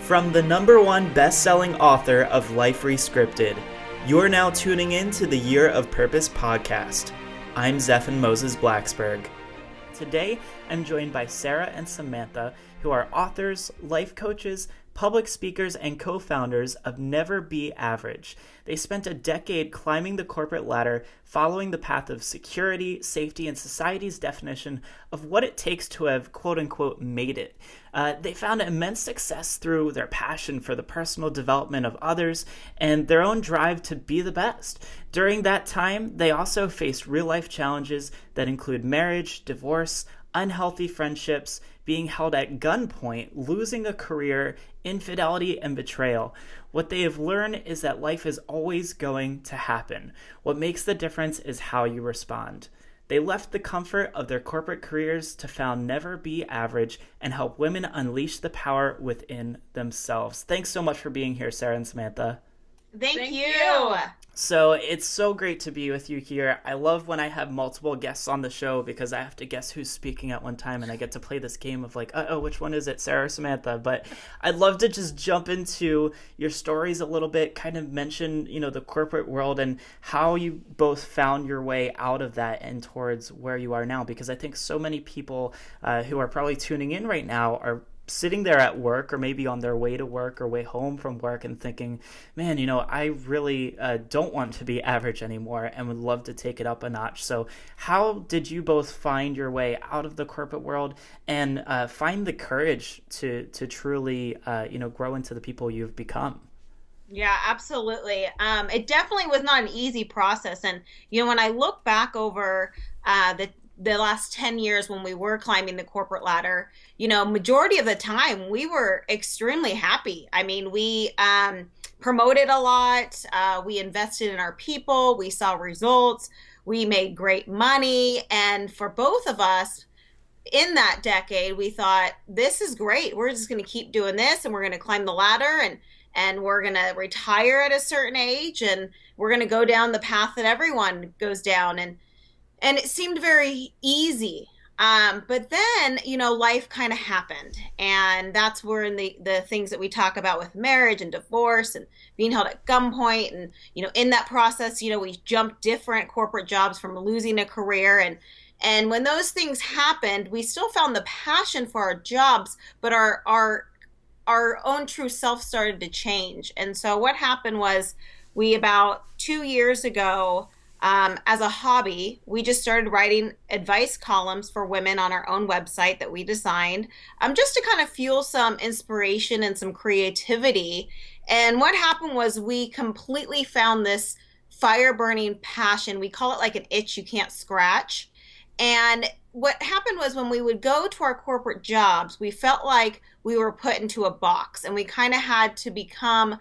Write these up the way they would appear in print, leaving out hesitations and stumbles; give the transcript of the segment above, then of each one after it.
From the #1 best-selling author of Life Rescripted, you're now tuning in to the Year of Purpose podcast. I'm Zephan Moses Blacksburg. Today, I'm joined by Sarah and Samantha, who are authors, life coaches, public speakers, and co-founders of Never Be Average. They spent a decade climbing the corporate ladder, following the path of security, safety, and society's definition of what it takes to have quote-unquote made it. They found immense success through their passion for the personal development of others and their own drive to be the best. During that time, they also faced real-life challenges that include marriage, divorce, unhealthy friendships, being held at gunpoint, losing a career, infidelity, and betrayal. What they have learned is that life is always going to happen. What makes the difference is how you respond. They left the comfort of their corporate careers to found Never Be Average and help women unleash the power within themselves. Thanks so much for being here, Sarah and Samantha. Thank you. So it's so great to be with you here. I love when I have multiple guests on the show because I have to guess who's speaking at one time and I get to play this game of like, which one is it, Sarah or Samantha? But I'd love to just jump into your stories a little bit, kind of mention, the corporate world and how you both found your way out of that and towards where you are now. Because I think so many people who are probably tuning in right now are sitting there at work or maybe on their way to work or way home from work and thinking, man, I really don't want to be average anymore and would love to take it up a notch. So how did you both find your way out of the corporate world and find the courage to truly, grow into the people you've become? Yeah, absolutely. It definitely was not an easy process. And, when I look back over the last 10 years when we were climbing the corporate ladder, majority of the time we were extremely happy. I mean, we promoted a lot. We invested in our people. We saw results. We made great money. And for both of us in that decade, we thought, this is great. We're just going to keep doing this and we're going to climb the ladder and we're going to retire at a certain age and we're going to go down the path that everyone goes down. And it seemed very easy. But then, life kind of happened. And that's where in the things that we talk about with marriage and divorce and being held at gunpoint. And, in that process, we jumped different corporate jobs from losing a career. And when those things happened, we still found the passion for our jobs, but our own true self started to change. And so what happened was we about 2 years ago, as a hobby, we just started writing advice columns for women on our own website that we designed, just to kind of fuel some inspiration and some creativity. And what happened was we completely found this fire-burning passion. We call it like an itch you can't scratch. And what happened was when we would go to our corporate jobs, we felt like we were put into a box and we kind of had to become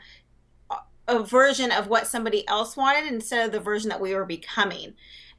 a version of what somebody else wanted instead of the version that we were becoming.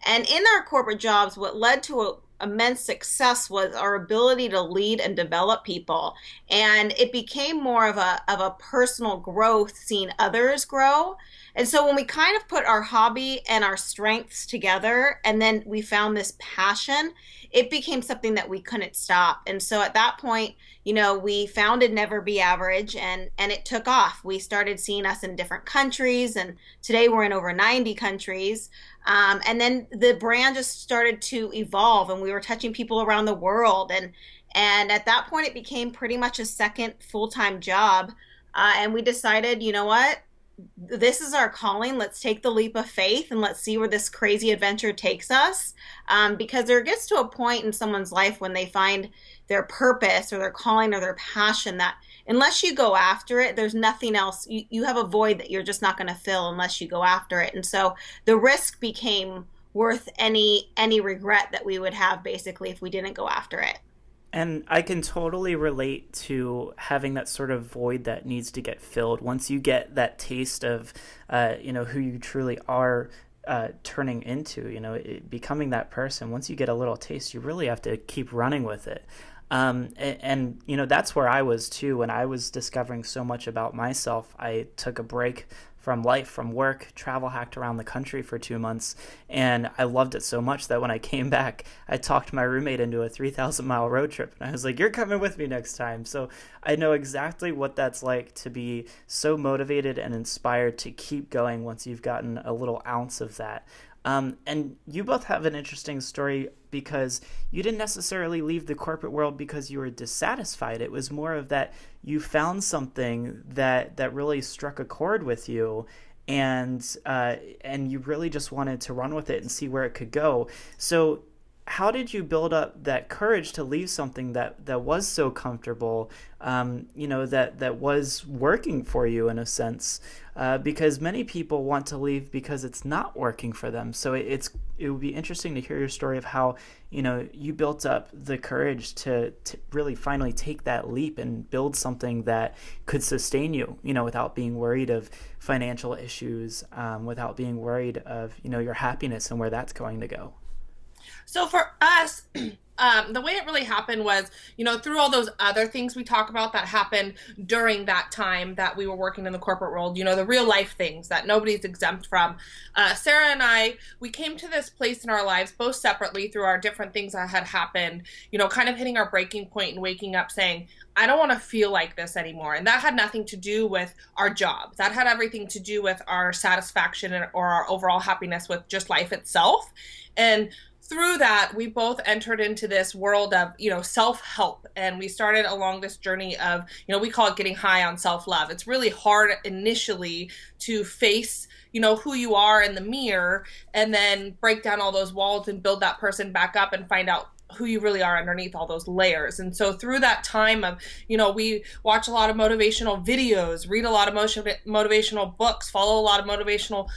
And in our corporate jobs, what led to immense success was our ability to lead and develop people. And it became more of a personal growth, seeing others grow. And so when we kind of put our hobby and our strengths together, and then we found this passion, it became something that we couldn't stop. And so at that point, we founded Never Be Average and it took off. We started seeing us in different countries, and today we're in over 90 countries. And then the brand just started to evolve and we were touching people around the world. And at that point, it became pretty much a second full-time job. And we decided, you know what? This is our calling. Let's take the leap of faith and let's see where this crazy adventure takes us. Because there gets to a point in someone's life when they find their purpose or their calling or their passion that unless you go after it, there's nothing else. You have a void that you're just not going to fill unless you go after it. And so the risk became worth any regret that we would have basically if we didn't go after it. And I can totally relate to having that sort of void that needs to get filled. Once you get that taste of, who you truly are turning into, becoming that person, once you get a little taste, you really have to keep running with it. And that's where I was too. When I was discovering so much about myself, I took a break life, from work, travel hacked around the country for 2 months. And I loved it so much that when I came back, I talked my roommate into a 3,000-mile road trip. And I was like, you're coming with me next time. So I know exactly what that's like to be so motivated and inspired to keep going once you've gotten a little ounce of that. And you both have an interesting story because you didn't necessarily leave the corporate world because you were dissatisfied. It was more of that you found something that really struck a chord with you, and you really just wanted to run with it and see where it could go. So how did you build up that courage to leave something that was so comfortable, that was working for you in a sense? Because many people want to leave because it's not working for them. So it would be interesting to hear your story of how, you built up the courage to really finally take that leap and build something that could sustain you, without being worried of financial issues, without being worried of, your happiness and where that's going to go. So for us, the way it really happened was, through all those other things we talk about that happened during that time that we were working in the corporate world, the real life things that nobody's exempt from. Sarah and I, we came to this place in our lives, both separately through our different things that had happened, kind of hitting our breaking point and waking up saying, I don't want to feel like this anymore. And that had nothing to do with our jobs. That had everything to do with our satisfaction or our overall happiness with just life itself. And through that, we both entered into this world of, self-help. And we started along this journey of, we call it getting high on self-love. It's really hard initially to face, who you are in the mirror and then break down all those walls and build that person back up and find out who you really are underneath all those layers. And so through that time of, we watch a lot of motivational videos, read a lot of motivational books, follow a lot of motivational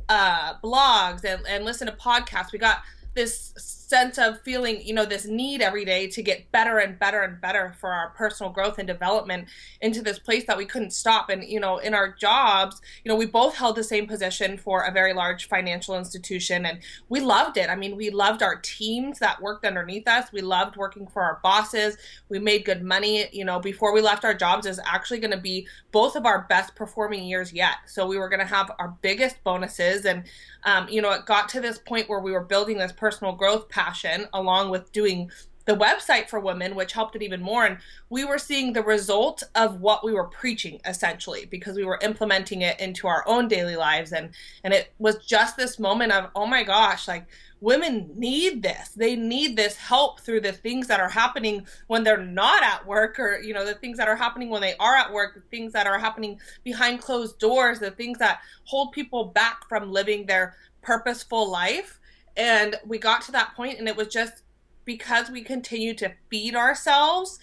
blogs and listen to podcasts. We got this sense of feeling, this need every day to get better and better and better for our personal growth and development into this place that we couldn't stop. And, in our jobs, we both held the same position for a very large financial institution, and we loved it. I mean, we loved our teams that worked underneath us. We loved working for our bosses. We made good money. Before we left our jobs is actually going to be both of our best performing years yet. So we were going to have our biggest bonuses. And, it got to this point where we were building this personal growth passion along with doing the website for women, which helped it even more. And we were seeing the result of what we were preaching, essentially, because we were implementing it into our own daily lives. And it was just this moment of, oh my gosh, like, women need this. They need this help through the things that are happening when they're not at work, or, the things that are happening when they are at work, the things that are happening behind closed doors, the things that hold people back from living their purposeful life. And we got to that point, and it was just because we continued to feed ourselves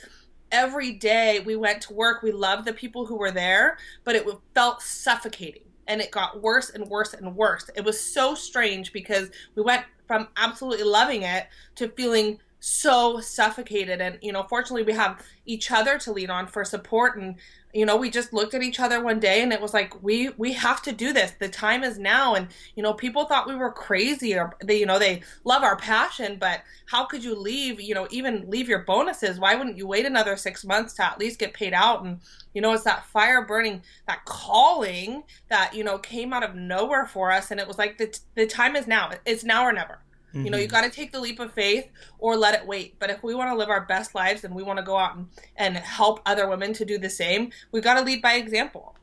every day. We went to work. We loved the people who were there, but it felt suffocating. And it got worse and worse and worse. It was so strange because we went from absolutely loving it to feeling so suffocated. And, fortunately we have each other to lean on for support. And, we just looked at each other one day and it was like, we have to do this. The time is now. And, people thought we were crazy, or they love our passion, but how could you leave, even leave your bonuses? Why wouldn't you wait another 6 months to at least get paid out? And, it's that fire burning, that calling that, came out of nowhere for us. And it was like, the time is now. It's now or never. Mm-hmm. You got to take the leap of faith or let it wait. But if we want to live our best lives and we want to go out and help other women to do the same, we got to lead by example.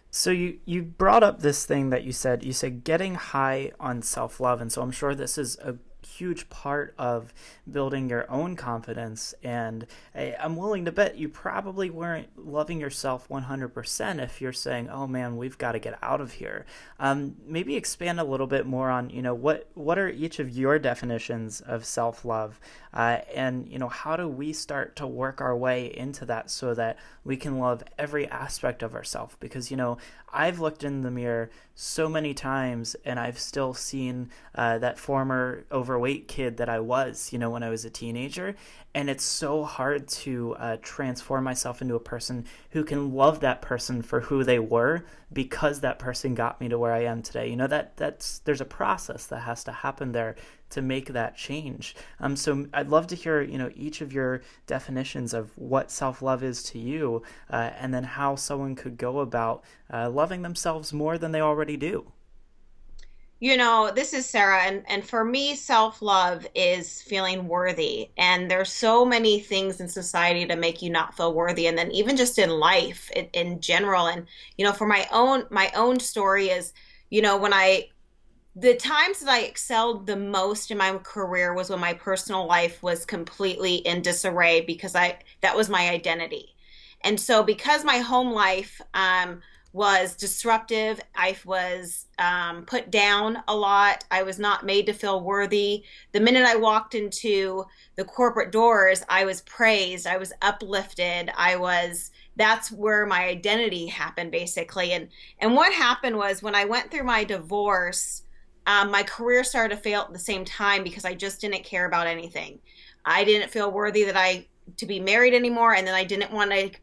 So you brought up this thing that you said getting high on self-love. And so I'm sure this is a huge part of building your own confidence. And I'm willing to bet you probably weren't loving yourself 100% if you're saying, oh man, we've got to get out of here. Maybe expand a little bit more on, what are each of your definitions of self-love? And, how do we start to work our way into that so that we can love every aspect of ourselves? Because, I've looked in the mirror so many times and I've still seen that former overweight overweight kid that I was, when I was a teenager. And it's so hard to transform myself into a person who can love that person for who they were, because that person got me to where I am today. There's a process that has to happen there to make that change. So I'd love to hear, each of your definitions of what self-love is to you, and then how someone could go about loving themselves more than they already do. This is Sarah, and for me, self-love is feeling worthy. And there's so many things in society to make you not feel worthy, and then even just in life in general. And for my own story is, when the times that I excelled the most in my career was when my personal life was completely in disarray, because that was my identity. And so because my home life was disruptive, I was put down a lot. I was not made to feel worthy. The minute I walked into the corporate doors, I was praised, I was uplifted, that's where my identity happened, basically. And what happened was, when I went through my divorce, my career started to fail at the same time, because I just didn't care about anything. I didn't feel worthy to be married anymore. And then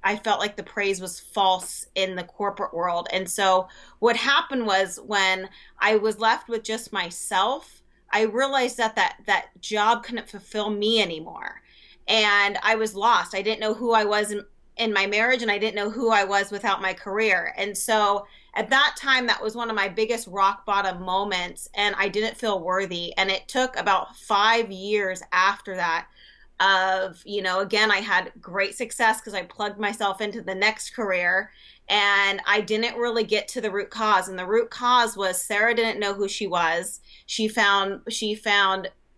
I felt like the praise was false in the corporate world. And so what happened was, when I was left with just myself, I realized that job couldn't fulfill me anymore. And I was lost. I didn't know who I was in my marriage, and I didn't know who I was without my career. And so at that time, that was one of my biggest rock bottom moments, and I didn't feel worthy. And it took about 5 years after that again, I had great success because I plugged myself into the next career, and I didn't really get to the root cause. And the root cause was, Sarah didn't know who she was. She found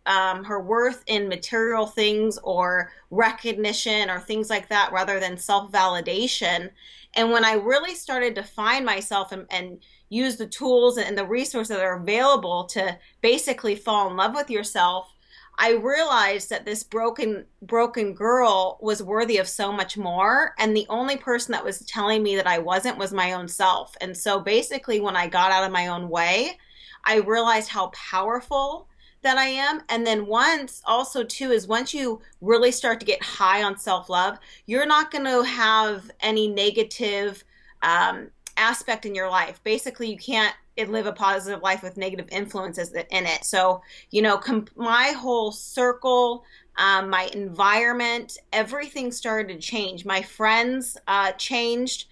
her worth in material things or recognition or things like that, rather than self-validation. And when I really started to find myself and use the tools and the resources that are available to basically fall in love with yourself, I realized that this broken girl was worthy of so much more. And the only person that was telling me that I wasn't was my own self. And so basically, when I got out of my own way, I realized how powerful that I am. And then once you really start to get high on self-love, you're not going to have any negative aspect in your life. Basically, you can't live a positive life with negative influences in it. So, my whole circle, my environment, everything started to change. My friends changed.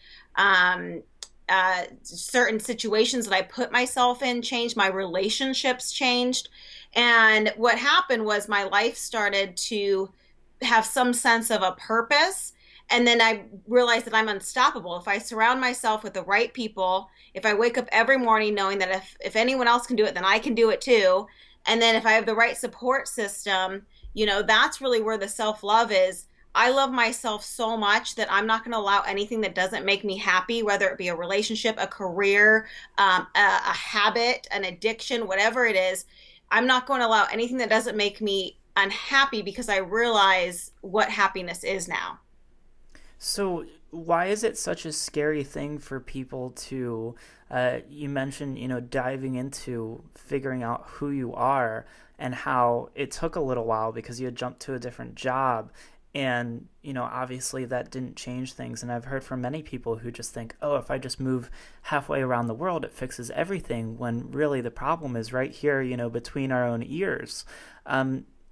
Certain situations that I put myself in changed. My relationships changed. And what happened was, my life started to have some sense of a purpose. And then I realized that I'm unstoppable. If I surround myself with the right people, if I wake up every morning knowing that if anyone else can do it, then I can do it too. And then if I have the right support system, that's really where the self-love is. I love myself so much that I'm not going to allow anything that doesn't make me happy, whether it be a relationship, a career, a habit, an addiction, whatever it is. I'm not going to allow anything that doesn't make me unhappy, because I realize what happiness is now. So why is it such a scary thing for people to, you mentioned, diving into figuring out who you are, and how it took a little while because you had jumped to a different job. And, obviously that didn't change things. And I've heard from many people who just think, oh, if I just move halfway around the world, it fixes everything, when really the problem is right here, between our own ears.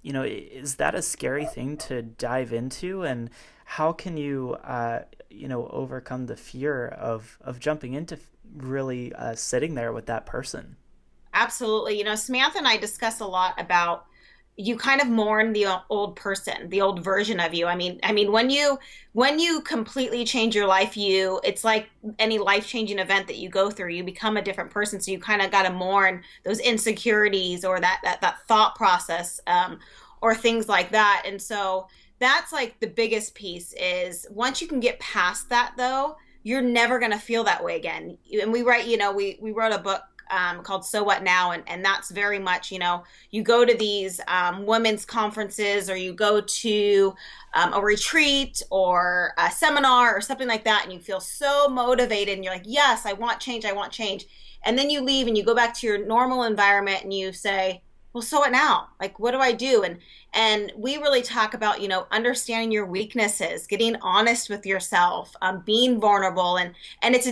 Is that a scary thing to dive into? And how can you, overcome the fear of jumping into really sitting there with that person? Absolutely. Samantha and I discuss a lot about, you kind of mourn the old person, the old version of you. I mean, when you completely change your life, it's like any life-changing event that you go through, you become a different person. So you kind of got to mourn those insecurities, or that thought process, or things like that. And so that's like the biggest piece is, once you can get past that, though, you're never going to feel that way again. And we wrote a book called So What Now? And that's very much, you go to these women's conferences, or you go to a retreat or a seminar or something like that, and you feel so motivated, and you're like, yes, I want change. And then you leave and you go back to your normal environment, and you say, well, so what now? Like, what do I do? And we really talk about, understanding your weaknesses, getting honest with yourself, being vulnerable, and it's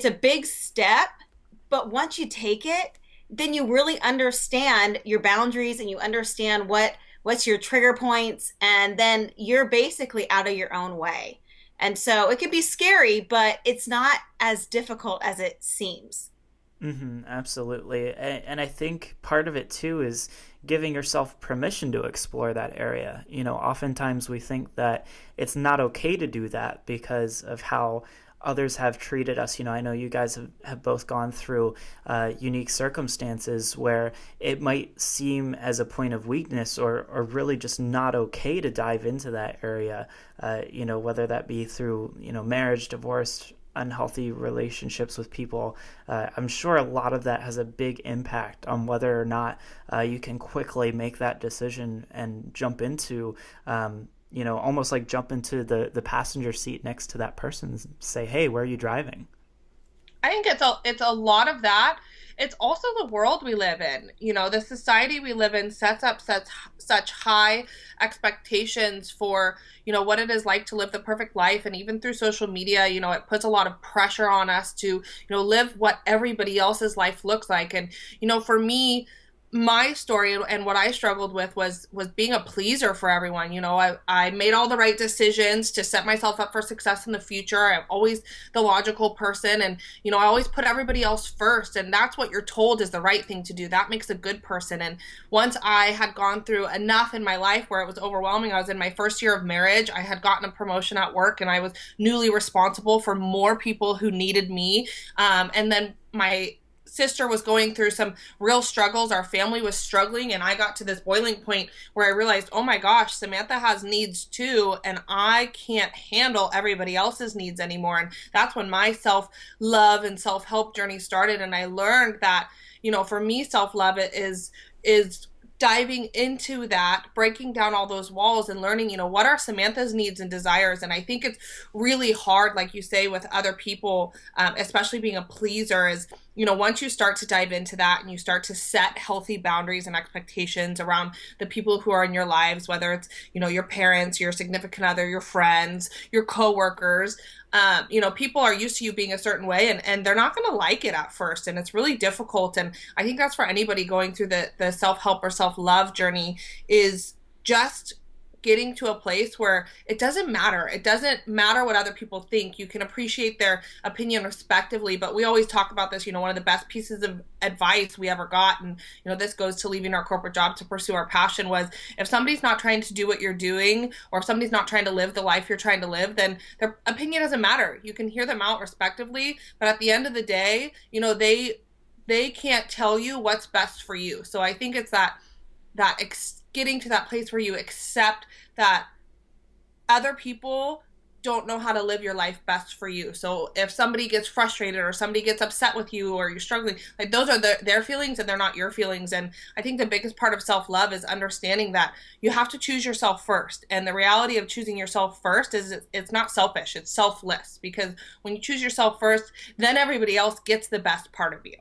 a big step, but once you take it, then you really understand your boundaries and you understand what's your trigger points, and then you're basically out of your own way. And so it can be scary, but it's not as difficult as it seems. Absolutely. And I think part of it too is giving yourself permission to explore that area. Oftentimes we think that it's not okay to do that because of how others have treated us. I know you guys have both gone through unique circumstances where it might seem as a point of weakness or really just not okay to dive into that area, whether that be through, marriage, divorce, unhealthy relationships with people. I'm sure a lot of that has a big impact on whether or not you can quickly make that decision and jump into, almost like jump into the passenger seat next to that person and say, hey, where are you driving? I think it's a lot of that. It's also the world we live in. The society we live in sets up such high expectations for, what it is like to live the perfect life. And even through social media, it puts a lot of pressure on us to, live what everybody else's life looks like. And, for me, my story and what I struggled with was being a pleaser for everyone. I made all the right decisions to set myself up for success in the future. I'm always the logical person, and I always put everybody else first, and that's what you're told is the right thing to do. That makes a good person. And once I had gone through enough in my life where it was overwhelming, I was in my first year of marriage. I had gotten a promotion at work, and I was newly responsible for more people who needed me. And then my sister was going through some real struggles. Our family was struggling, and I got to this boiling point where I realized, oh my gosh, Samantha has needs too, and I can't handle everybody else's needs anymore. And that's when my self-love and self-help journey started. And I learned that, for me, self-love is diving into that, breaking down all those walls and learning, what are Samantha's needs and desires. And I think it's really hard, like you say, with other people, especially being a pleaser, is, once you start to dive into that and you start to set healthy boundaries and expectations around the people who are in your lives, whether it's, your parents, your significant other, your friends, your coworkers, people are used to you being a certain way, and they're not going to like it at first. And it's really difficult. And I think that's for anybody going through the self-help or self-love journey, is just getting to a place where it doesn't matter. It doesn't matter what other people think. You can appreciate their opinion respectively. But we always talk about this, one of the best pieces of advice we ever got, and, this goes to leaving our corporate job to pursue our passion, was if somebody's not trying to do what you're doing, or if somebody's not trying to live the life you're trying to live, then their opinion doesn't matter. You can hear them out respectively, but at the end of the day, they can't tell you what's best for you. So I think it's getting to that place where you accept that other people don't know how to live your life best for you. So if somebody gets frustrated or somebody gets upset with you or you're struggling, like, those are their feelings and they're not your feelings. And I think the biggest part of self-love is understanding that you have to choose yourself first. And the reality of choosing yourself first is it's not selfish, it's selfless. Because when you choose yourself first, then everybody else gets the best part of you.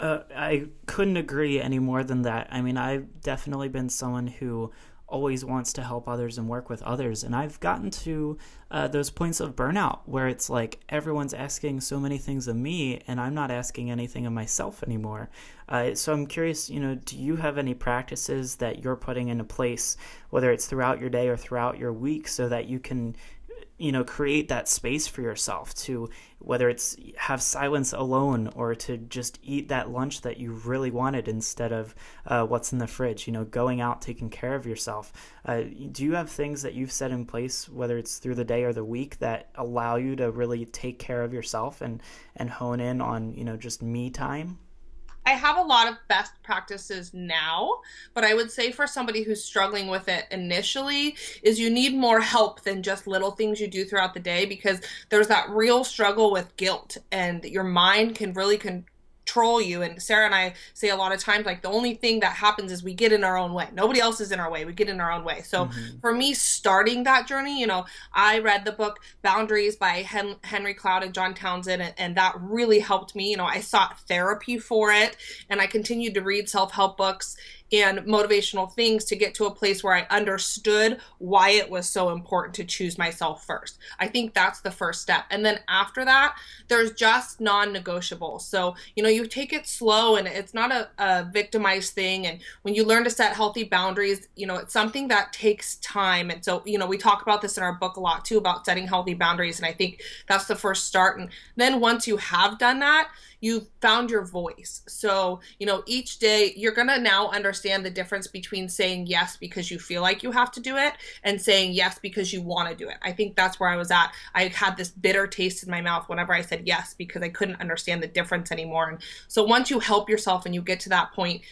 I couldn't agree any more than that. I mean, I've definitely been someone who always wants to help others and work with others. And I've gotten to those points of burnout where it's like everyone's asking so many things of me and I'm not asking anything of myself anymore. So I'm curious, do you have any practices that you're putting into place, whether it's throughout your day or throughout your week, so that you can create that space for yourself to, whether it's have silence alone or to just eat that lunch that you really wanted instead of what's in the fridge, going out, taking care of yourself. Do you have things that you've set in place, whether it's through the day or the week, that allow you to really take care of yourself and hone in on, just me time? I have a lot of best practices now, but I would say for somebody who's struggling with it initially is you need more help than just little things you do throughout the day, because there's that real struggle with guilt, and your mind can really control you. And Sarah and I say a lot of times, like, the only thing that happens is we get in our own way. Nobody else is in our way. We get in our own way. So for me, starting that journey, you know, I read the book Boundaries by Henry Cloud and John Townsend, and that really helped me. You know, I sought therapy for it, and I continued to read self-help books and motivational things to get to a place where I understood why it was so important to choose myself first. I think that's the first step. And then after that, there's just non-negotiables. So, you know, you take it slow, and it's not a victimized thing. And when you learn to set healthy boundaries, you know, it's something that takes time. And so, you know, we talk about this in our book a lot too, about setting healthy boundaries. And I think that's the first start. And then once you have done that, you've found your voice. So, you know, each day you're going to now understand the difference between saying yes because you feel like you have to do it and saying yes because you want to do it. I think that's where I was at. I had this bitter taste in my mouth whenever I said yes because I couldn't understand the difference anymore. And so once you help yourself and you get to that point,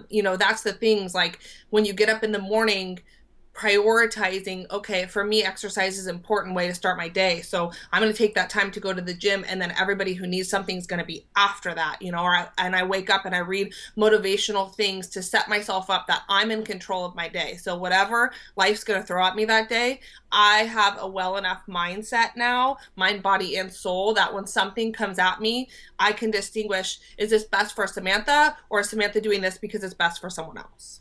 you know, that's the things like when you get up in the morning, prioritizing, okay, for me, exercise is an important way to start my day. So I'm going to take that time to go to the gym, and then everybody who needs something is going to be after that, you know, and I wake up and I read motivational things to set myself up that I'm in control of my day. So whatever life's going to throw at me that day, I have a well enough mindset now, mind, body, and soul, that when something comes at me, I can distinguish, is this best for Samantha, or is Samantha doing this because it's best for someone else?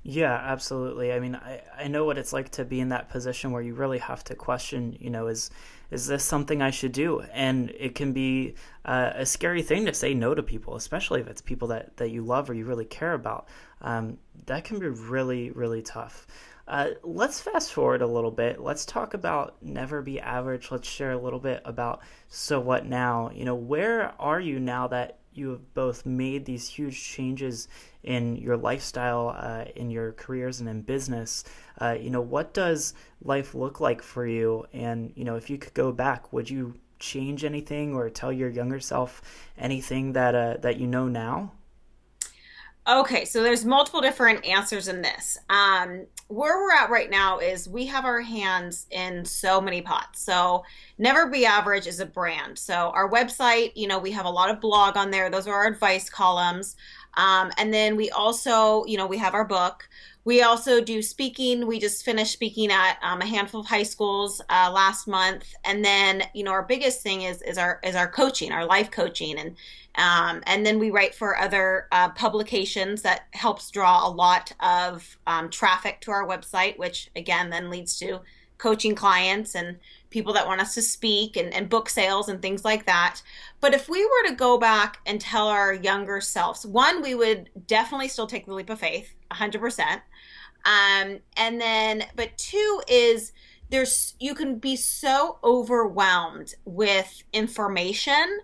Yeah, absolutely. I mean, I know what it's like to be in that position where you really have to question, you know, is this something I should do? And it can be a scary thing to say no to people, especially if it's people that you love or you really care about. That can be really, really tough. Let's fast forward a little bit. Let's talk about Never Be Average. Let's share a little bit about So What Now? You know, where are you now that you have both made these huge changes in your lifestyle, in your careers, and in business? You know, what does life look like for you? And, you know, if you could go back, would you change anything or tell your younger self anything that you know now? Okay, so there's multiple different answers in this. Where we're at right now is we have our hands in so many pots. So Never Be Average is a brand. So our website, you know, we have a lot of blog on there. Those are our advice columns. And then we also, you know, we have our book. We also do speaking. We just finished speaking at a handful of high schools last month. And then, you know, our biggest thing is our coaching, our life coaching, and then we write for other publications that helps draw a lot of traffic to our website, which again then leads to coaching clients and people that want us to speak and book sales and things like that. But if we were to go back and tell our younger selves, one, we would definitely still take the leap of faith, 100%. And then, but two is you can be so overwhelmed with information,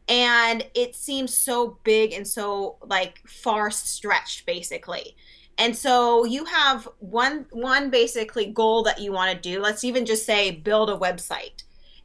and it seems so big and so like far stretched basically. And so you have one basically goal that you want to do. Let's even just say build a website.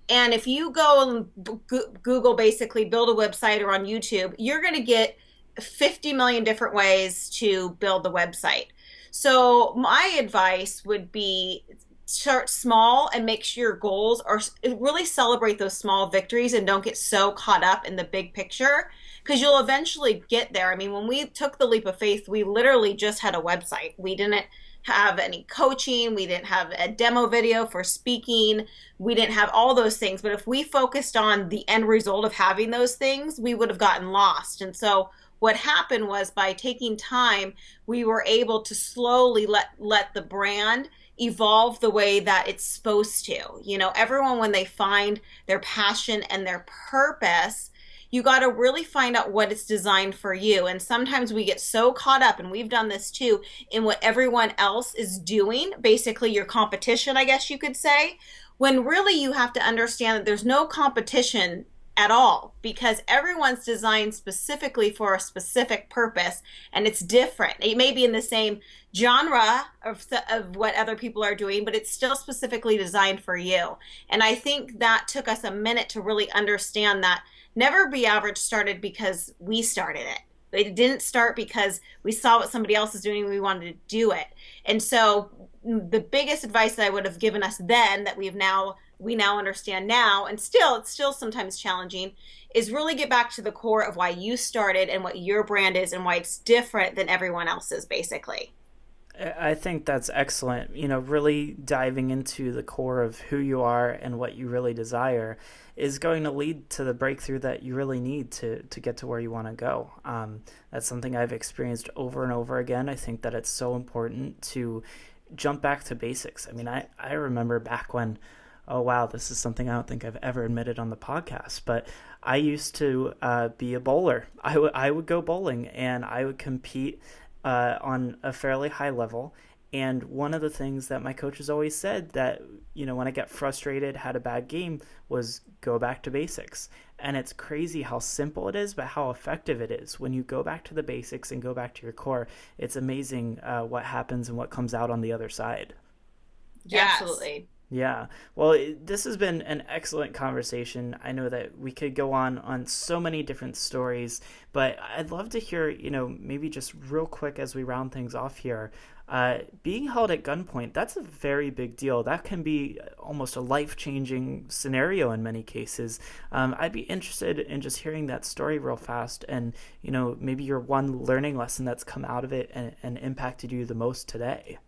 And if you go and Google basically build a website, or on YouTube, you're going to get 50 million different ways to build the website. So my advice would be start small and make sure your goals are really celebrate those small victories and don't get so caught up in the big picture, because you'll eventually get there. I mean, when we took the leap of faith, we literally just had a website. We didn't have any coaching. We didn't have a demo video for speaking. We didn't have all those things. But if we focused on the end result of having those things, we would have gotten lost. And so what happened was, by taking time, we were able to slowly let the brand evolve the way that it's supposed to. You know, everyone, when they find their passion and their purpose, you got to really find out what it's designed for you. And sometimes we get so caught up, and we've done this too, in what everyone else is doing, basically your competition, I guess you could say, when really you have to understand that there's no competition at all, because everyone's designed specifically for a specific purpose, and it's different. It may be in the same genre of what other people are doing, but it's still specifically designed for you. And I think that took us a minute to really understand that Never Be Average started because we started it. It didn't start because we saw what somebody else is doing and we wanted to do it. And so the biggest advice that I would have given us then, that we've now we now understand now, and still it's still sometimes challenging, is really get back to the core of why you started and what your brand is and why it's different than everyone else's, basically. I think that's excellent. Really diving into the core of who you are and what you really desire is going to lead to the breakthrough that you really need to get to where you want to go. That's something I've experienced over and over again. I think that it's so important to jump back to basics. I mean, I remember back when, oh wow, this is something I don't think I've ever admitted on the podcast, but I used to be a bowler. I would go bowling and I would compete on a fairly high level. And one of the things that my coaches always said that, when I get frustrated, had a bad game, was go back to basics. And it's crazy how simple it is, but how effective it is. When you go back to the basics and go back to your core, it's amazing what happens and what comes out on the other side. Yes. Absolutely. Yeah. Well, this has been an excellent conversation. I know that we could go on so many different stories, but I'd love to hear, maybe just real quick as we round things off here, being held at gunpoint, that's a very big deal. That can be almost a life-changing scenario in many cases. I'd be interested in just hearing that story real fast and, maybe your one learning lesson that's come out of it and impacted you the most today.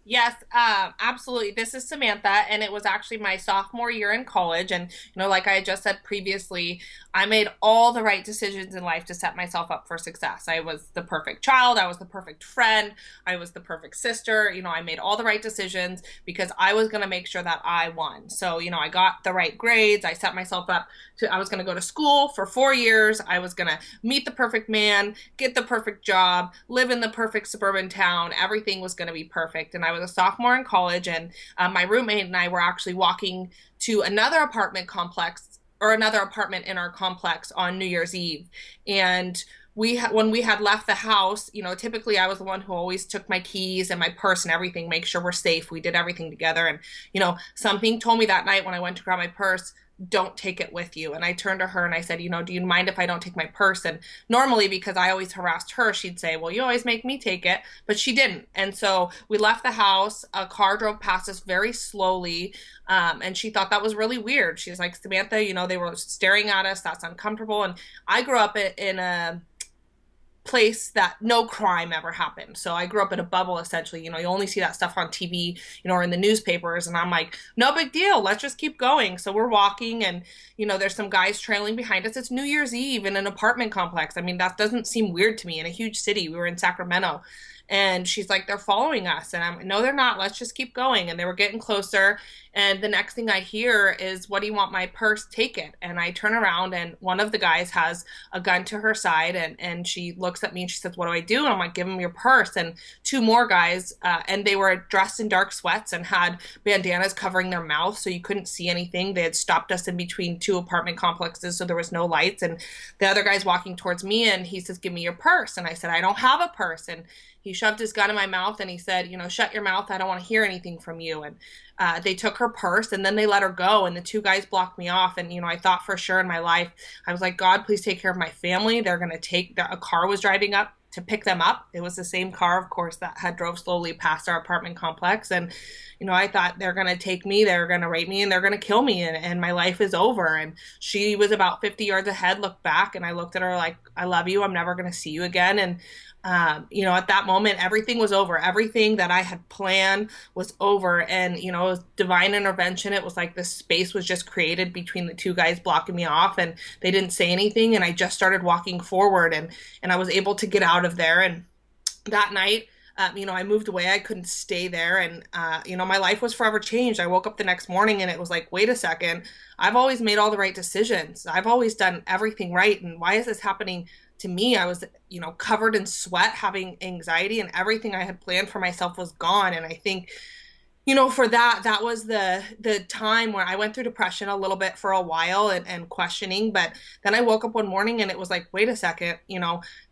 Yes, absolutely. This is Samantha, and it was actually my sophomore year in college. And, like I just said previously, I made all the right decisions in life to set myself up for success. I was the perfect child. I was the perfect friend. I was the perfect sister. I made all the right decisions because I was going to make sure that I won. So, I got the right grades. I set myself up I was going to go to school for 4 years. I was going to meet the perfect man, get the perfect job, live in the perfect suburban town. Everything was going to be perfect. And I was a sophomore in college, and my roommate and I were actually walking to another apartment complex or another apartment in our complex on New Year's Eve. And when we had left the house, typically I was the one who always took my keys and my purse and everything, make sure we're safe. We did everything together. And, something told me that night when I went to grab my purse, don't take it with you. And I turned to her and I said, do you mind if I don't take my purse? And normally, because I always harassed her, she'd say, well, you always make me take it, but she didn't. And so we left the house. A car drove past us very slowly. And she thought that was really weird. She's like, Samantha, they were staring at us. That's uncomfortable. And I grew up in a place that no crime ever happened. So I grew up in a bubble, essentially. You only see that stuff on TV, or in the newspapers. And I'm like, no big deal. Let's just keep going. So we're walking and, there's some guys trailing behind us. It's New Year's Eve in an apartment complex. I mean, that doesn't seem weird to me in a huge city. We were in Sacramento. And she's like, they're following us. And I'm, no, they're not. Let's just keep going. And they were getting closer. And the next thing I hear is, what do you want my purse? Take it. And I turn around and one of the guys has a gun to her side. And she looks at me and she says, what do I do? And I'm like, give him your purse. And two more guys, and they were dressed in dark sweats and had bandanas covering their mouth so you couldn't see anything. They had stopped us in between two apartment complexes, so there was no lights. And the other guy's walking towards me and he says, give me your purse. And I said, I don't have a purse. And he shoved his gun in my mouth and he said, shut your mouth. I don't want to hear anything from you. And they took her purse and then they let her go. And the two guys blocked me off. And, I thought for sure in my life, I was like, God, please take care of my family. They're going to a car was driving up to pick them up. It was the same car, of course, that had drove slowly past our apartment complex. And, I thought they're going to take me, they're going to rape me, and they're going to kill me. And my life is over. And she was about 50 yards ahead, looked back, and I looked at her like, I love you. I'm never going to see you again. And, at that moment, everything was over. Everything that I had planned was over. And, it was divine intervention. It was like this space was just created between the two guys blocking me off, and they didn't say anything. And I just started walking forward, and I was able to get out of there. And that night, I moved away. I couldn't stay there. And, my life was forever changed. I woke up the next morning and it was like, wait a second, I've always made all the right decisions. I've always done everything right. And why is this happening to me? I was, covered in sweat, having anxiety, and everything I had planned for myself was gone. And I think, for that was the time where I went through depression a little bit for a while and questioning. But then I woke up one morning and it was like, wait a second,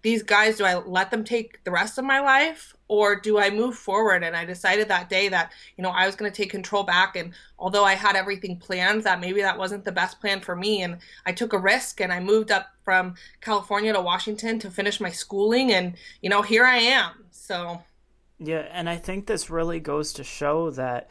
these guys, do I let them take the rest of my life or do I move forward? And I decided that day that, I was going to take control back. And although I had everything planned, that maybe that wasn't the best plan for me. And I took a risk and I moved up from California to Washington to finish my schooling. And, here I am. So yeah, and I think this really goes to show that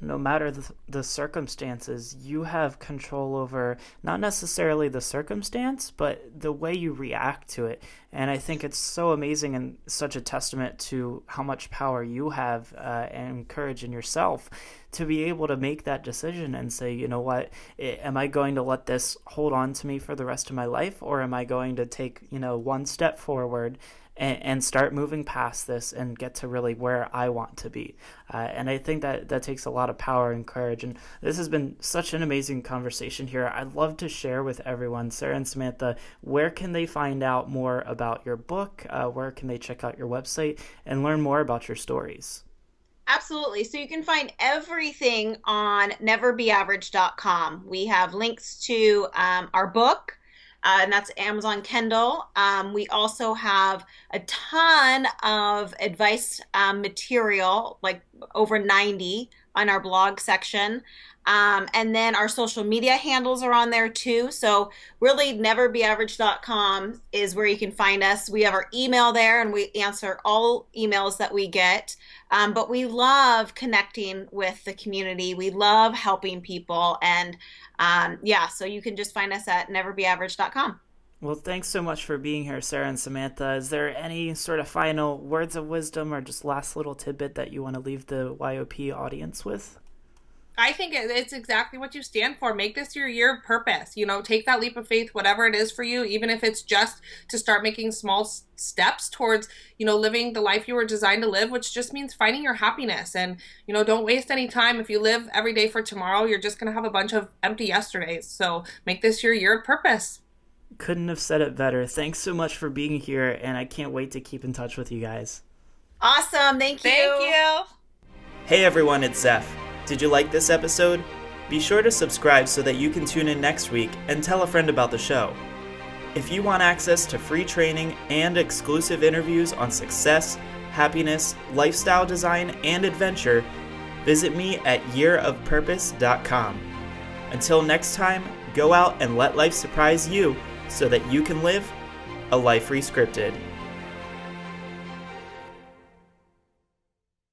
no matter the circumstances, you have control over not necessarily the circumstance, but the way you react to it. And I think it's so amazing and such a testament to how much power you have and courage in yourself to be able to make that decision and say, you know what, am I going to let this hold on to me for the rest of my life, or am I going to take, one step forward and start moving past this and get to really where I want to be. And I think that takes a lot of power and courage. And this has been such an amazing conversation here. I'd love to share with everyone, Sarah and Samantha, where can they find out more about your book? Where can they check out your website and learn more about your stories? Absolutely. So you can find everything on neverbeaverage.com. We have links to our book, and that's Amazon Kindle. We also have a ton of advice material, like over 90 on our blog section. And then our social media handles are on there too. So really neverbeaverage.com is where you can find us. We have our email there and we answer all emails that we get. But we love connecting with the community. We love helping people. And so you can just find us at neverbeaverage.com. Well, thanks so much for being here, Sarah and Samantha. Is there any sort of final words of wisdom or just last little tidbit that you want to leave the YOP audience with? I think it's exactly what you stand for. Make this your year of purpose. Take that leap of faith, whatever it is for you, even if it's just to start making small steps towards, living the life you were designed to live, which just means finding your happiness. And, don't waste any time. If you live every day for tomorrow, you're just going to have a bunch of empty yesterdays. So make this your year of purpose. Couldn't have said it better. Thanks so much for being here, and I can't wait to keep in touch with you guys. Awesome. Thank you. Thank you. Hey everyone, it's Zeph. Did you like this episode? Be sure to subscribe so that you can tune in next week and tell a friend about the show. If you want access to free training and exclusive interviews on success, happiness, lifestyle design, and adventure, visit me at yearofpurpose.com. Until next time, go out and let life surprise you so that you can live a life rescripted.